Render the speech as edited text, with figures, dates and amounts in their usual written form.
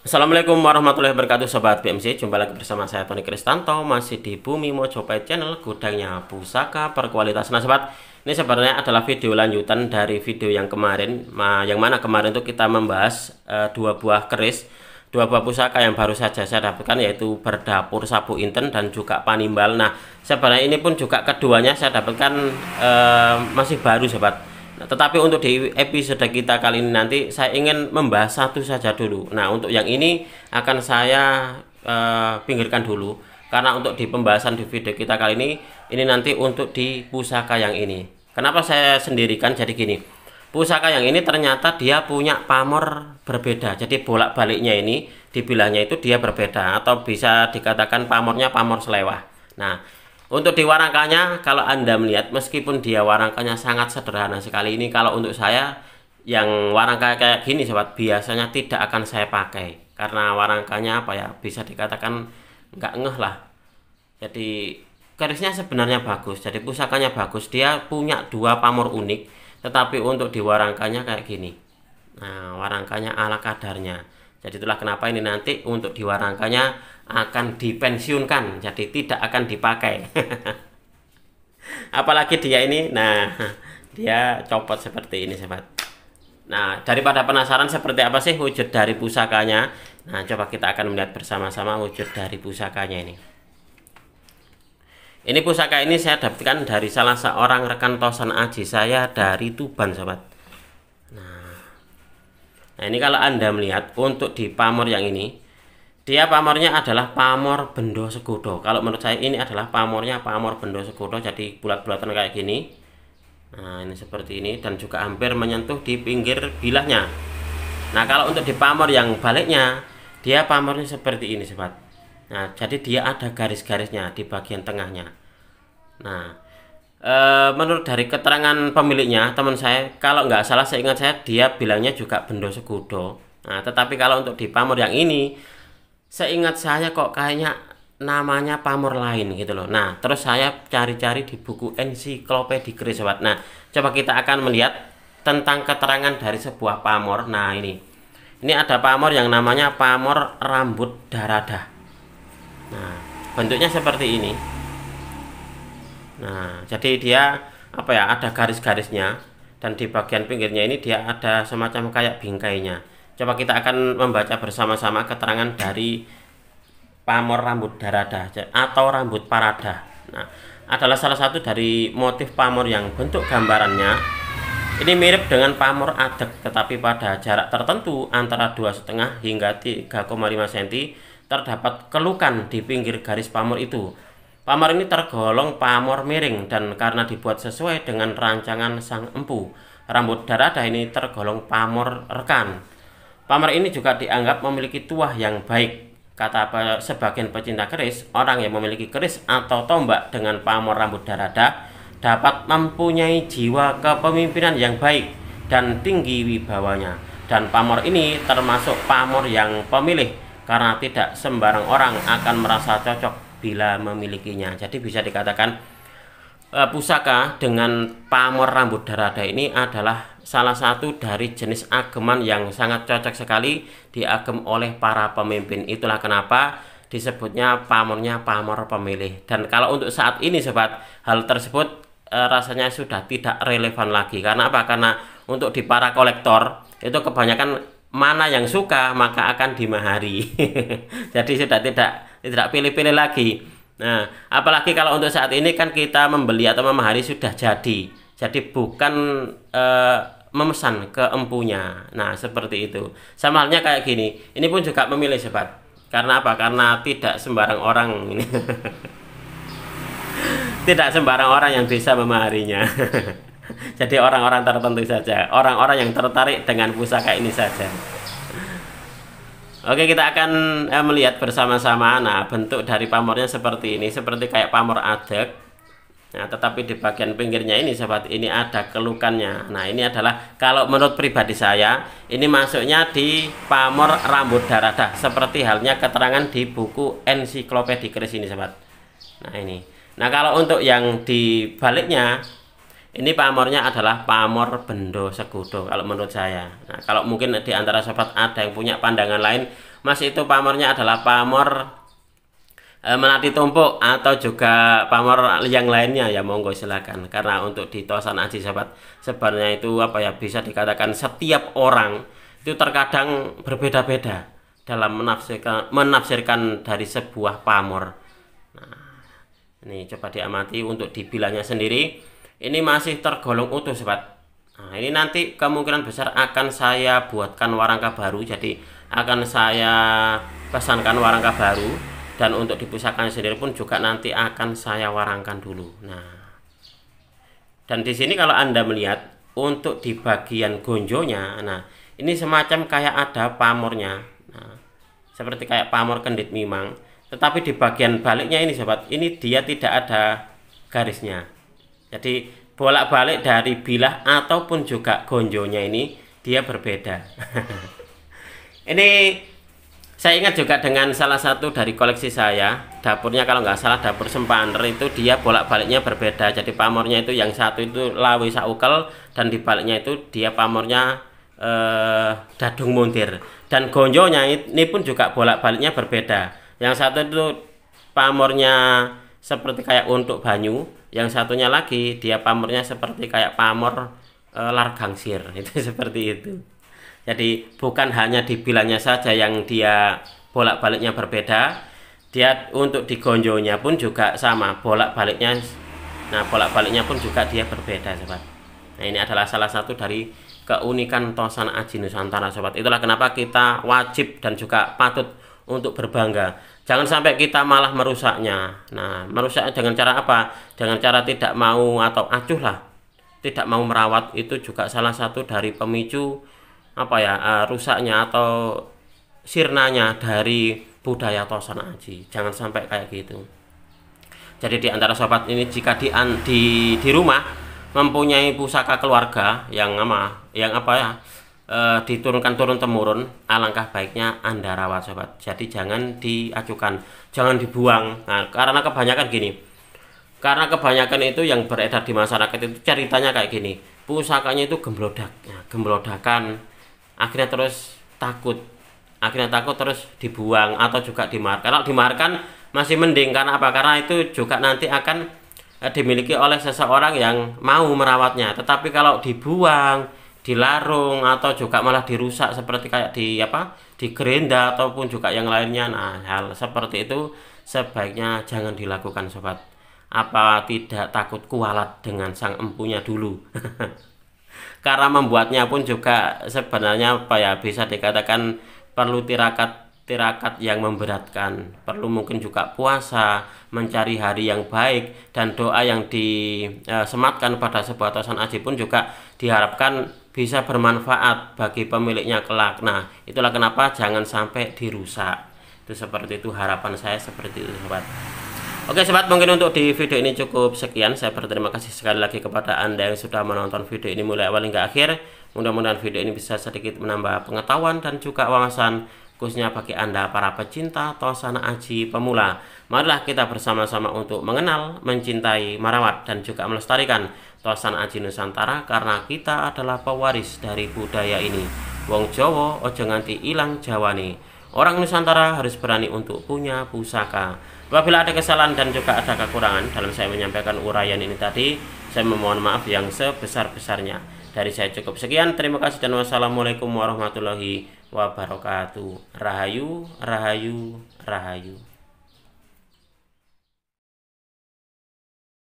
Assalamualaikum warahmatullahi wabarakatuh Sobat BMC. Jumpa lagi bersama saya Tony Kristanto, masih di Bumi Mojopahit Channel, gudangnya pusaka berkualitas. Nah sobat, ini sebenarnya adalah video lanjutan dari video yang kemarin, yang mana kemarin itu kita membahas dua buah keris, dua buah pusaka yang baru saja saya dapatkan, yaitu berdapur sapu inten dan juga panimbal. Nah sebenarnya ini pun juga keduanya saya dapatkan masih baru sobat. Nah, tetapi untuk di episode kita kali ini nanti saya ingin membahas satu saja dulu. Nah, untuk yang ini akan saya pinggirkan dulu karena untuk di pembahasan di video kita kali ini nanti untuk di pusaka yang ini. Kenapa saya sendirikan? Jadi gini, pusaka yang ini ternyata dia punya pamor berbeda. Jadi bolak-baliknya ini dibilangnya itu dia berbeda atau bisa dikatakan pamornya pamor selewah. Nah, untuk di warangkanya, kalau Anda melihat meskipun dia warangkanya sangat sederhana sekali ini, kalau untuk saya yang warangka kayak gini sobat biasanya tidak akan saya pakai karena warangkanya apa ya, bisa dikatakan nggak ngeh lah. Jadi kerisnya sebenarnya bagus, jadi pusakanya bagus, dia punya dua pamor unik, tetapi untuk di warangkanya kayak gini. Nah, warangkanya ala kadarnya. Jadi itulah kenapa ini nanti untuk di warangkanya akan dipensiunkan, jadi tidak akan dipakai. Apalagi dia ini, nah dia copot seperti ini sobat. Nah, daripada penasaran seperti apa sih wujud dari pusakanya, nah coba kita akan melihat bersama-sama wujud dari pusakanya ini. Ini pusaka ini saya dapatkan dari salah seorang rekan tosan aji saya dari Tuban sobat. Nah ini kalau Anda melihat untuk di pamor yang ini, dia pamornya adalah pamor bendo segudo. Kalau menurut saya ini adalah pamornya pamor bendo segudo, jadi bulat-bulatan kayak gini. Nah ini seperti ini dan juga hampir menyentuh di pinggir bilahnya. Nah kalau untuk di pamor yang baliknya, dia pamornya seperti ini sobat. Nah jadi dia ada garis-garisnya di bagian tengahnya. Nah menurut dari keterangan pemiliknya, teman saya, kalau nggak salah seingat saya dia bilangnya juga bendo segudo. Nah tetapi kalau untuk di pamor yang ini, seingat saya kok kayaknya namanya pamor lain gitu loh. Nah terus saya cari-cari di buku ensiklopedia keris sobat. Nah coba kita akan melihat tentang keterangan dari sebuah pamor. Nah ini ada pamor yang namanya pamor rambut darada. Nah bentuknya seperti ini. Nah jadi dia apa ya, ada garis-garisnya dan di bagian pinggirnya ini dia ada semacam kayak bingkainya. Coba kita akan membaca bersama-sama keterangan dari pamor rambut darada atau rambut parada. Nah adalah salah satu dari motif pamor yang bentuk gambarannya ini mirip dengan pamor adek, tetapi pada jarak tertentu antara 2,5 hingga 3,5 cm terdapat kelukan di pinggir garis pamor itu. Pamor ini tergolong pamor miring dan karena dibuat sesuai dengan rancangan sang empu. Rambut darada ini tergolong pamor rekan. Pamor ini juga dianggap memiliki tuah yang baik. Kata sebagian pecinta keris, orang yang memiliki keris atau tombak dengan pamor rambut darada dapat mempunyai jiwa kepemimpinan yang baik dan tinggi wibawanya. Dan pamor ini termasuk pamor yang pemilih karena tidak sembarang orang akan merasa cocok bila memilikinya. Jadi bisa dikatakan pusaka dengan pamor rambut darada ini adalah salah satu dari jenis ageman yang sangat cocok sekali diagem oleh para pemimpin. Itulah kenapa disebutnya pamornya pamor pemilih. Dan kalau untuk saat ini sobat, hal tersebut rasanya sudah tidak relevan lagi. Karena apa? Karena untuk di para kolektor itu kebanyakan mana yang suka maka akan dimahari. Jadi sudah tidak pilih-pilih lagi. Nah apalagi kalau untuk saat ini kan kita membeli atau memahari sudah jadi bukan memesan ke empunya. Nah seperti itu. Sama halnya kayak gini, ini pun juga memilih sobat. Karena apa? Karena tidak sembarang orang ini tidak sembarang orang yang bisa memaharinya. Jadi orang-orang tertentu saja, orang-orang yang tertarik dengan pusaka ini saja. Oke, kita akan melihat bersama-sama. Nah bentuk dari pamornya seperti ini, seperti kayak pamor adek. Nah tetapi di bagian pinggirnya ini sobat, ini ada kelukannya. Nah ini adalah kalau menurut pribadi saya, ini masuknya di pamor rambut darada, seperti halnya keterangan di buku ensiklopedia keris ini sobat. Nah ini, nah kalau untuk yang di baliknya, ini pamornya adalah pamor bendo segudo kalau menurut saya. Nah, kalau mungkin di antara sobat ada yang punya pandangan lain, Mas itu pamornya adalah pamor melati tumpuk atau juga pamor yang lainnya ya monggo silakan. Karena untuk di Tosan Aji sahabat, sebenarnya itu apa ya, bisa dikatakan setiap orang itu terkadang berbeda-beda dalam menafsirkan dari sebuah pamor. Nah, ini coba diamati untuk dibilangnya sendiri, ini masih tergolong utuh sobat. Nah, ini nanti kemungkinan besar akan saya buatkan warangka baru, jadi akan saya pesankan warangka baru. Dan untuk di pusakanya sendiri pun juga nanti akan saya warangkan dulu. Nah, dan di sini kalau Anda melihat untuk di bagian gonjonya, nah ini semacam kayak ada pamornya. Nah, seperti kayak pamor kendit mimang. Tetapi di bagian baliknya ini sobat, ini dia tidak ada garisnya. Jadi bolak-balik dari bilah ataupun juga gonjonya ini dia berbeda. Ini saya ingat juga dengan salah satu dari koleksi saya, dapurnya kalau nggak salah dapur Sempaner itu dia bolak-baliknya berbeda. Jadi pamornya itu yang satu itu lawi saukel dan di baliknya itu dia pamornya dadung muntir. Dan gonjonya ini pun juga bolak-baliknya berbeda. Yang satu itu pamornya seperti kayak untuk banyu, yang satunya lagi dia pamornya seperti kayak pamor largangsir. Itu seperti itu. Jadi bukan hanya di bilangnya saja yang dia bolak-baliknya berbeda, dia untuk di gonjonya pun juga sama bolak-baliknya. Nah, bolak-baliknya pun juga dia berbeda sobat. Nah, ini adalah salah satu dari keunikan Tosan Aji Nusantara sobat. Itulah kenapa kita wajib dan juga patut untuk berbangga. Jangan sampai kita malah merusaknya. Nah, merusaknya dengan cara apa? Dengan cara tidak mau atau acuh lah, tidak mau merawat, itu juga salah satu dari pemicu apa ya, rusaknya atau sirnanya dari budaya Tosan Aji. Jangan sampai kayak gitu. Jadi di antara sobat ini jika di rumah mempunyai pusaka keluarga yang apa ya, diturunkan turun temurun, alangkah baiknya Anda rawat sobat. Jadi jangan diacukan, jangan dibuang. Nah, karena kebanyakan gini, karena kebanyakan itu yang beredar di masyarakat itu ceritanya kayak gini, pusakanya itu gemblodakan, akhirnya takut terus dibuang atau juga dimaharkan. Kalau dimaharkan masih mending, karena apa? Karena itu juga nanti akan dimiliki oleh seseorang yang mau merawatnya. Tetapi kalau dibuang, dilarung atau juga malah dirusak seperti kayak di gerenda ataupun juga yang lainnya, nah hal seperti itu sebaiknya jangan dilakukan sobat. Apa tidak takut kualat dengan sang empunya dulu? Karena membuatnya pun juga sebenarnya apa ya, bisa dikatakan perlu tirakat yang memberatkan, perlu mungkin juga puasa, mencari hari yang baik, dan doa yang disematkan pada sebuah Tosan Aji pun juga diharapkan bisa bermanfaat bagi pemiliknya kelak. Nah, itulah kenapa jangan sampai dirusak. Itu seperti itu, harapan saya seperti itu sobat. Oke sobat, mungkin untuk di video ini cukup sekian. Saya berterima kasih sekali lagi kepada Anda yang sudah menonton video ini mulai awal hingga akhir. Mudah-mudahan video ini bisa sedikit menambah pengetahuan dan juga wawasan, khususnya bagi Anda para pecinta Tosan Aji pemula. Marilah kita bersama-sama untuk mengenal, mencintai, merawat, dan juga melestarikan Tosan Aji Nusantara, karena kita adalah pewaris dari budaya ini. Wong Jawa ojo nganti ilang jawane. Orang Nusantara harus berani untuk punya pusaka. Apabila ada kesalahan dan juga ada kekurangan dalam saya menyampaikan uraian ini tadi, saya memohon maaf yang sebesar-besarnya. Dari saya cukup sekian. Terima kasih dan wassalamualaikum warahmatullahi wabarakatuh. Rahayu, rahayu, rahayu.